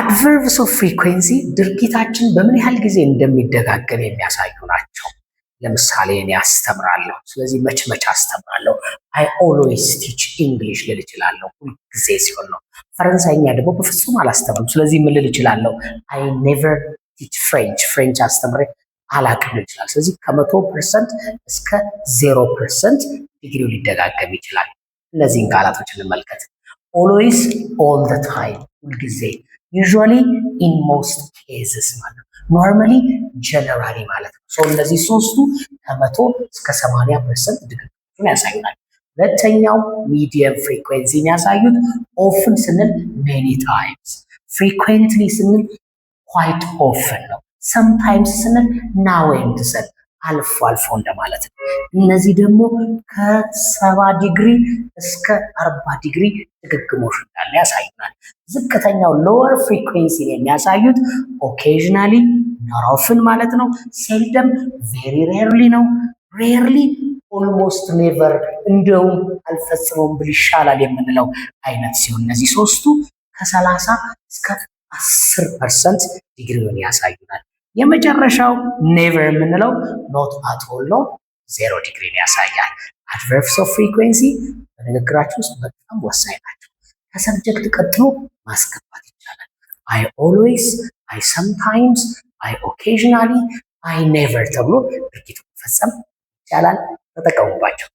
adverbs of frequency ድርጊታችን በምን ያህል ጊዜ እንደሚደጋገም የሚያሳዩ ናቸው። ለምሳሌ እኔ አስተምራለሁ፣ ስለዚህ መች አስተምራለሁ። I always teach English ልል እችላለሁ፣ ሁልጊዜ ሲሆን ነው። ፈረንሳይኛ ደግሞ በፍጹም አላስተምርም፣ ስለዚህ ምን ልል እችላለሁ? I never teach French አስተምሬ አላቅም ልል እችላለሁ። ስለዚህ ከ100% እስከ 0% ዲግሪው ሊደጋገም ይችላል። እነዚህን ቃላቶች እንመልከት። always, all the time ሁልጊዜ፣ usually, in most cases ማለት ነው። normally, generally ማለት ነው። ሶ እነዚህ ሶስቱ ከ100 እስከ 80% ድግግሞሹን ያሳዩናል። ሁለተኛው ሚዲየም ፍሪኩዌንሲን ያሳዩት often ስንል many times፣ frequently ስንል quite often ነው። sometimes ስንል now and then አልፎ አልፎ እንደማለት ነው። እነዚህ ደግሞ ከ70 ዲግሪ እስከ 40 ዲግሪ ድግግሞሽ እንዳለ ያሳዩናል። ዝቅተኛው ሎወር ፍሪኩዌንሲን የሚያሳዩት ኦኬዥናሊ not often ማለት ነው። ሴልደም very rarely ነው። rarely almost never እንደውም አልፈጽመውም ብል ይሻላል የምንለው አይነት ሲሆን እነዚህ ሶስቱ ከ30 እስከ 10% ዲግሪውን ያሳዩናል። የመጨረሻው ኔቨር የምንለው ኖት አት ኦል ነው፣ 0 ዲግሪን ያሳያል። adverbs of frequency በንግግራችን ውስጥ በጣም ወሳኝ ናቸው። ከሰብጀክት ቀጥሎ ማስገባት ይቻላል። I always, I sometimes, I occasionally, I never ተብሎ ድርጊቱ መፈጸም ይቻላል። ተጠቀሙባቸው።